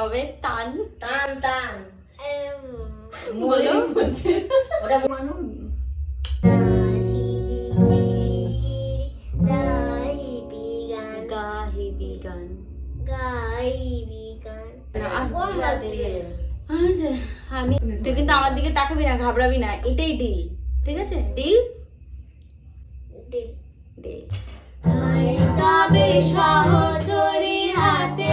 হবে টান টান টান বলো ওটা মানু গাহিবি গান আমি তুই কিন্তু আমার দিকে তাকাবি না, ঘাবড়াবি না, এটাই ডিল, ঠিক আছে? Deal deal. তবে সহচরী হাতে